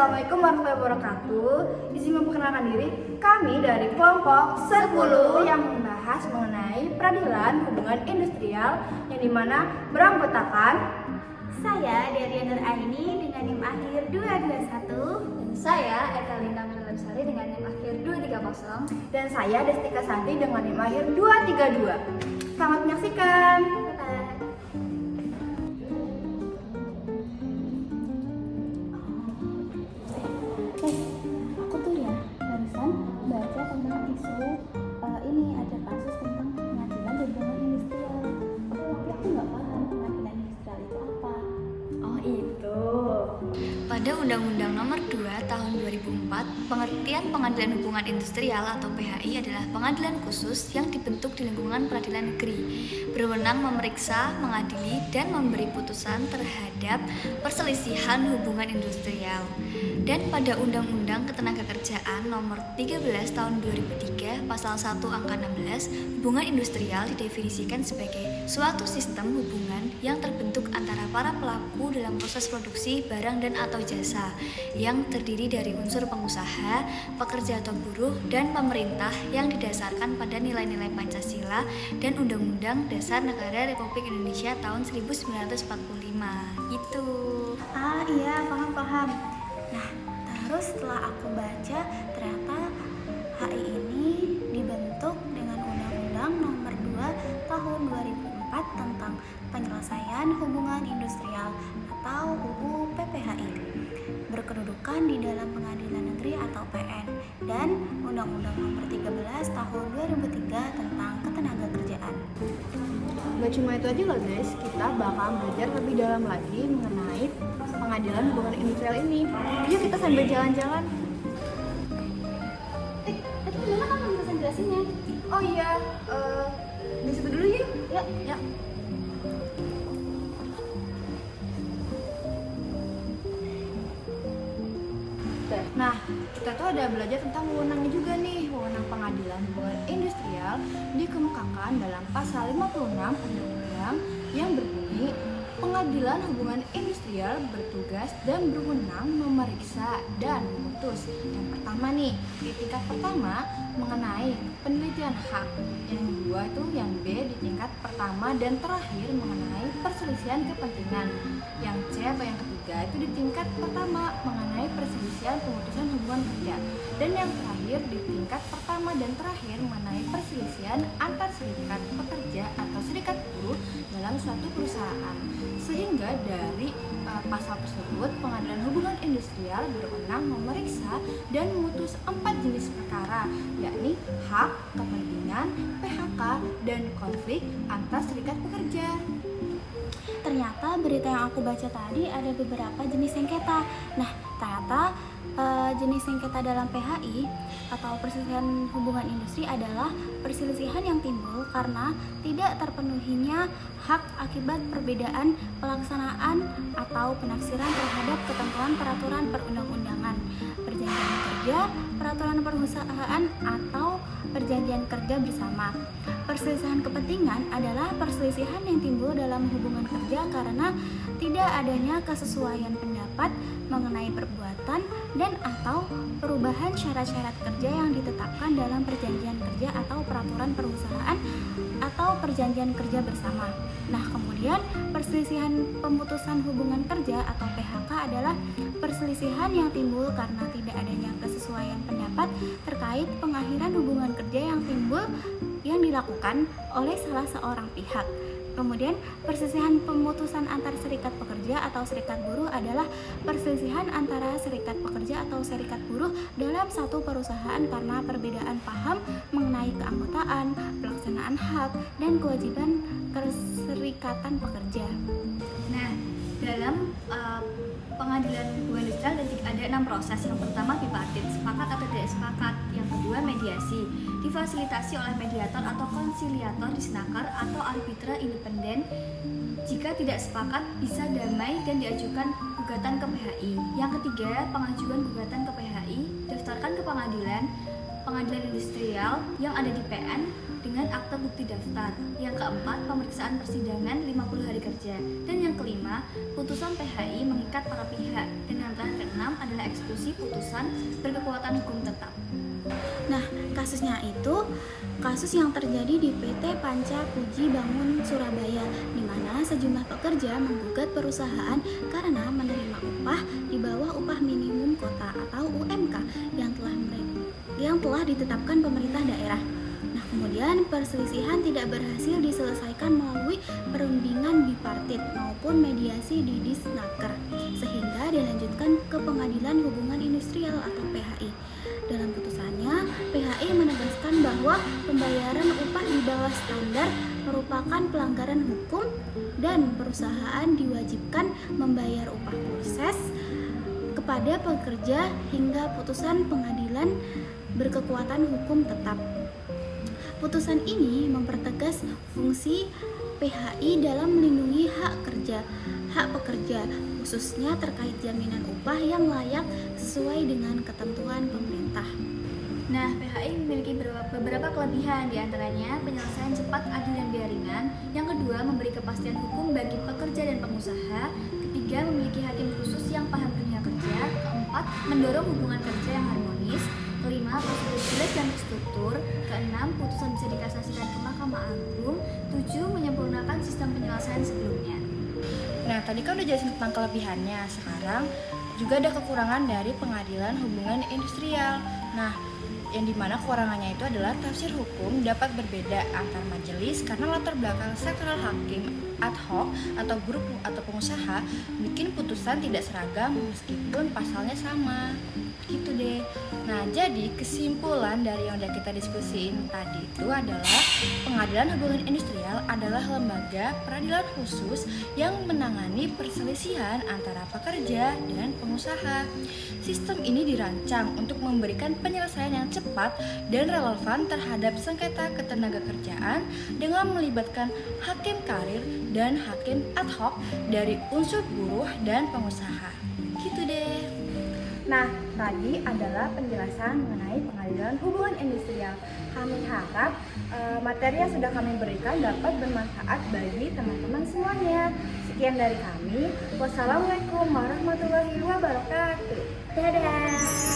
Assalamualaikum warahmatullahi wabarakatuh. Izin memperkenalkan diri, kami dari kelompok 10 yang membahas mengenai peradilan hubungan industrial yang dimana beranggotakan Saya Dariana Aini dengan NIM akhir 221. Dan saya Eka Linda Melalabsari dengan NIM akhir 230. dan saya Destika Santi dengan NIM akhir 232. Selamat menyaksikan. Aku tuh ya barusan baca tentang isu ini ada kasus tentang pengadilan hubungan industrial. Tapi aku nggak paham pengadilan industrial itu apa. Oh itu. Pada Undang-Undang Nomor 2 Tahun 2004, pengertian pengadilan hubungan industrial atau PHI adalah pengadilan khusus yang dibentuk di lingkungan peradilan negeri, berwenang memeriksa, mengadili, dan memberi putusan terhadap perselisihan hubungan industrial. Dan pada Undang-Undang Ketenagakerjaan Nomor 13 Tahun 2003, Pasal 1 Angka 16, hubungan industrial didefinisikan sebagai suatu sistem hubungan yang terbentuk antara para pelaku dalam proses produksi barang dan atau jasa, yang terdiri dari unsur pengusaha, pekerja atau buruh, dan pemerintah yang didasarkan pada nilai-nilai Pancasila dan Undang-Undang Dasar Negara Republik Indonesia tahun 1945. Gitu. Ah iya, paham. Nah, terus setelah aku baca, ternyata HI ini dibentuk dengan Undang-Undang Nomor 2 Tahun 2004 tentang penyelesaian hubungan industrial atau UU PPHI, berkedudukan di dalam Pengadilan Negeri atau PN, dan Undang-Undang Nomor 13 Tahun 2003 tentang Ketenagakerjaan. Gak cuma itu aja loh guys, kita bakal belajar lebih dalam lagi mengenai pengadilan hubungan industrial ini. Yuk kita sambil jalan-jalan. Tapi gimana kan bisa jelasinnya? Oh iya, di situ dulu yuk. Ya. Nah, kita tuh ada belajar tentang wewenangnya juga nih. Wewenang pengadilan hubungan industrial dikemukakan dalam pasal 56 Undang-Undang yang berbunyi, pengadilan hubungan industrial bertugas dan berwenang memeriksa dan memutus. Yang pertama nih, di tingkat pertama mengenai penelitian hak. Yang kedua itu yang B di tingkat pertama dan terakhir mengenai perselisihan kepentingan. Yang C atau yang ketiga itu di tingkat pertama mengenai perselisihan pemutusan hubungan kerja. Dan yang terakhir di tingkat pertama dan terakhir mengenai perselisihan antar serikat pekerja atau serikat buruh dalam suatu perusahaan. Sehingga dari pasal tersebut, pengadilan hubungan industrial berwenang memeriksa dan memutus 4 jenis perkara, yakni hak, kepentingan, PHK, dan konflik antar serikat pekerja. Ternyata berita yang aku baca tadi ada beberapa jenis sengketa. Nah, ternyata jenis sengketa dalam PHI atau perselisihan hubungan industri adalah perselisihan yang timbul karena tidak terpenuhinya hak akibat perbedaan pelaksanaan atau penafsiran terhadap ketentuan peraturan perundang-undangan, perjanjian kerja, peraturan perusahaan, atau perjanjian kerja bersama. Perselisihan kepentingan adalah perselisihan yang timbul dalam hubungan kerja karena tidak adanya kesesuaian pendapat mengenai perbuatan dan atau perubahan syarat-syarat kerja yang ditetapkan dalam perjanjian kerja atau peraturan perusahaan atau perjanjian kerja bersama. Nah, kemudian perselisihan pemutusan hubungan kerja atau PHK adalah perselisihan yang timbul karena tidak adanya kesesuaian pendapat terkait pengakhiran hubungan kerja yang dilakukan oleh salah seorang pihak. Kemudian perselisihan pemutusan antar serikat pekerja atau serikat buruh adalah perselisihan antara serikat pekerja atau serikat buruh dalam satu perusahaan karena perbedaan paham mengenai keanggotaan, pelaksanaan hak, dan kewajiban keserikatan pekerja. Nah, dalam pengadilan hubungan industrial ada 6 proses. Yang pertama bipartit, sepakat atau tidak sepakat. Yang kedua mediasi, difasilitasi oleh mediator atau konsiliator di Senaker atau arbitra independen. Jika tidak sepakat bisa damai dan diajukan gugatan ke PHI. Yang ketiga pengajuan gugatan ke PHI, daftarkan ke pengadilan industrial yang ada di PN dengan akta bukti daftar. Yang keempat, pemeriksaan persidangan 50 hari kerja. Dan yang kelima, putusan PHI mengikat para pihak. Dan yang terakhir keenam adalah eksekusi putusan berkekuatan hukum tetap. Nah, kasusnya itu kasus yang terjadi di PT Panca Puji Bangun Surabaya, di mana sejumlah pekerja menggugat perusahaan karena menerima upah di bawah upah minimum kota atau UMK yang telah ditetapkan pemerintah daerah. Nah, kemudian perselisihan tidak berhasil diselesaikan melalui perundingan bipartit maupun mediasi di Disnaker, sehingga dilanjutkan ke Pengadilan Hubungan Industrial atau PHI. Dalam putusannya, PHI menegaskan bahwa pembayaran upah di bawah standar merupakan pelanggaran hukum dan perusahaan diwajibkan membayar upah proses kepada pekerja hingga putusan pengadilan berkekuatan hukum tetap. Putusan ini mempertegas fungsi PHI dalam melindungi hak pekerja, khususnya terkait jaminan upah yang layak sesuai dengan ketentuan pemerintah. Nah, PHI memiliki beberapa kelebihan, diantaranya penyelesaian cepat, adil, dan biaya ringan. Yang kedua, memberi kepastian hukum bagi pekerja dan pengusaha. Ketiga, memiliki hakim khusus yang paham dunia kerja. Keempat, mendorong hubungan kerja yang harmonis. Kelima, prosedur jelas dan terstruktur. Keenam, putusan bisa dikasasikan ke Mahkamah Agung. 7, menyempurnakan sistem penyelesaian sebelumnya. Nah, tadi kan udah jelasin tentang kelebihannya. Sekarang juga ada kekurangan dari Pengadilan Hubungan Industrial. Nah, yang dimana kekurangannya itu adalah tafsir hukum dapat berbeda antar majelis karena latar belakang sektoral hakim ad hoc atau grup atau pengusaha bikin putusan tidak seragam meskipun pasalnya sama. Gitu deh. Nah, jadi kesimpulan dari yang udah kita diskusiin tadi itu adalah Pengadilan Hubungan Industrial adalah lembaga peradilan khusus yang menangani perselisihan antara pekerja dan pengusaha. Sistem ini dirancang untuk memberikan penyelesaian yang cepat dan relevan terhadap sengketa ketenagakerjaan dengan melibatkan hakim karir dan hakim ad hoc dari unsur buruh dan pengusaha. Gitu deh. Nah, tadi adalah penjelasan mengenai Pengadilan Hubungan Industrial. Kami harap materi yang sudah kami berikan dapat bermanfaat bagi teman-teman semuanya. Sekian dari kami. Wassalamualaikum warahmatullahi wabarakatuh. Dadah.